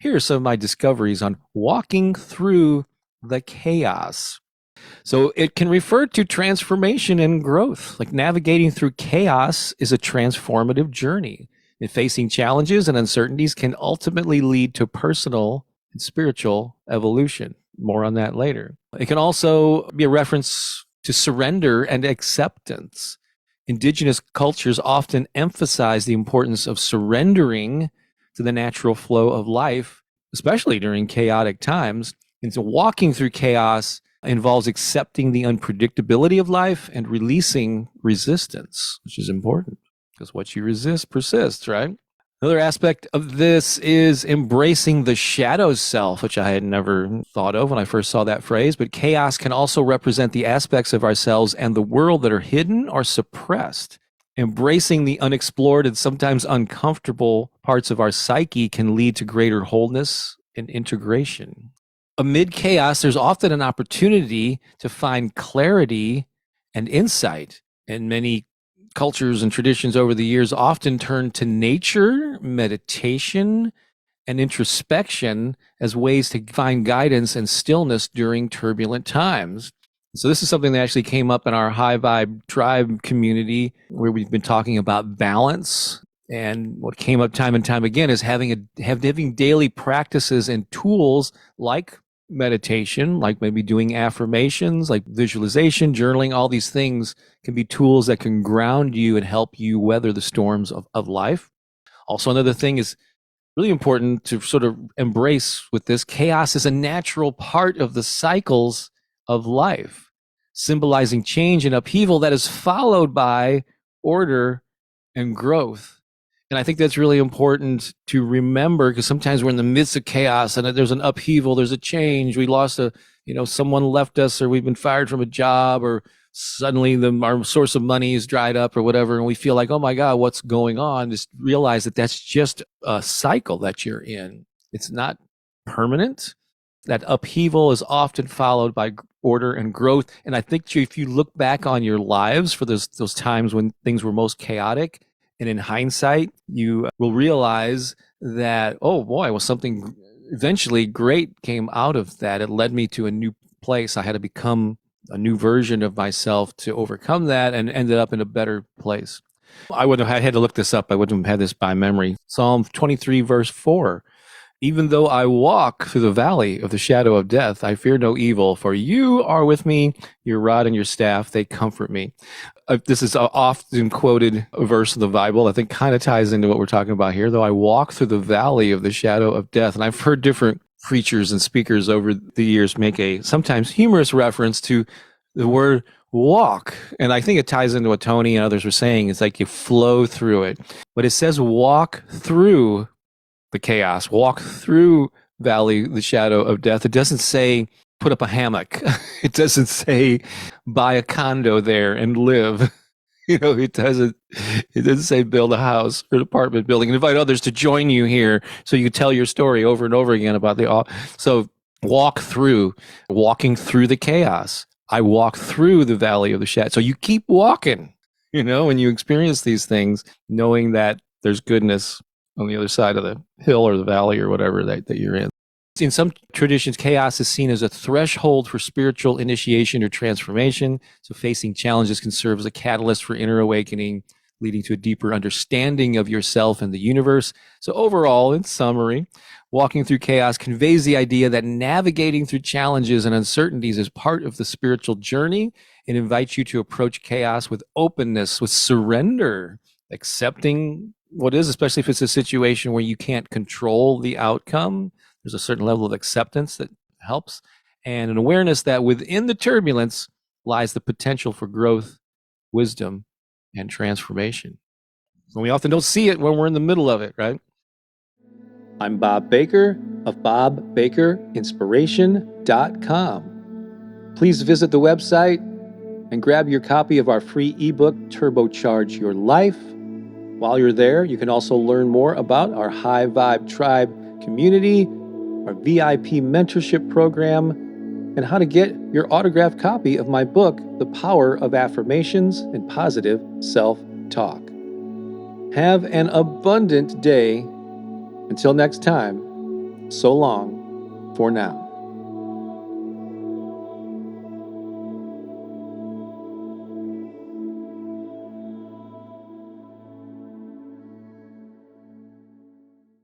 Here are some of my discoveries on walking through the chaos. So it can refer to transformation and growth. Like navigating through chaos is a transformative journey. And facing challenges and uncertainties can ultimately lead to personal and spiritual evolution. More on that later. It can also be a reference to surrender and acceptance. Indigenous cultures often emphasize the importance of surrendering to the natural flow of life, especially during chaotic times. And so walking through chaos involves accepting the unpredictability of life and releasing resistance, which is important because what you resist persists, right? Another aspect of this is embracing the shadow self, which I had never thought of when I first saw that phrase. But chaos can also represent the aspects of ourselves and the world that are hidden or suppressed. Embracing the unexplored and sometimes uncomfortable parts of our psyche can lead to greater wholeness and integration. Amid chaos, there's often an opportunity to find clarity and insight. And many cultures and traditions over the years often turn to nature, meditation, and introspection as ways to find guidance and stillness during turbulent times. So this is something that actually came up in our high vibe tribe community, where we've been talking about balance. And what came up time and time again is having daily practices and tools like meditation, like maybe doing affirmations, like visualization, journaling. All these things can be tools that can ground you and help you weather the storms of life. Also, another thing is really important to sort of embrace with this. Chaos is a natural part of the cycles of life, symbolizing change and upheaval that is followed by order and growth. And I think that's really important to remember, because sometimes we're in the midst of chaos and there's an upheaval, there's a change. We lost someone left us, or we've been fired from a job, or suddenly our source of money is dried up or whatever. And we feel like, oh my God, what's going on? Just realize that that's just a cycle that you're in. It's not permanent. That upheaval is often followed by order and growth. And I think if you look back on your lives for those times when things were most chaotic, and in hindsight, you will realize that, oh boy, well, something eventually great came out of that. It led me to a new place. I had to become a new version of myself to overcome that, and ended up in a better place. I had to look this up. I wouldn't have had this by memory. Psalm 23, verse 4. Even though I walk through the valley of the shadow of death, I fear no evil, for you are with me, your rod and your staff, they comfort me. This is an often quoted verse of the Bible. I think kind of ties into what we're talking about here. Though I walk through the valley of the shadow of death. And I've heard different preachers and speakers over the years make a sometimes humorous reference to the word walk. And I think it ties into what Tony and others were saying. It's like you flow through it. But it says walk through the chaos, walk through valley, the shadow of death. It doesn't say put up a hammock. It doesn't say buy a condo there and live. It doesn't say build a house or an apartment building and invite others to join you here so you tell your story over and over again about so walking through the chaos. I walk through the valley of the shadow. So you keep walking, when you experience these things, knowing that there's goodness on the other side of the hill or the valley or whatever that you're in. In some traditions, chaos is seen as a threshold for spiritual initiation or transformation. So facing challenges can serve as a catalyst for inner awakening, leading to a deeper understanding of yourself and the universe. So overall, in summary, walking through chaos conveys the idea that navigating through challenges and uncertainties is part of the spiritual journey. It invites you to approach chaos with openness, with surrender, accepting what is, especially if it's a situation where you can't control the outcome. There's a certain level of acceptance that helps, and an awareness that within the turbulence lies the potential for growth, wisdom, and transformation. And we often don't see it when we're in the middle of it, right? I'm Bob Baker of bobbakerinspiration.com. Please visit the website and grab your copy of our free ebook, Turbocharge Your Life. While you're there, you can also learn more about our High Vibe Tribe community, our VIP mentorship program, and how to get your autographed copy of my book, The Power of Affirmations and Positive Self-Talk. Have an abundant day. Until next time, So long for now.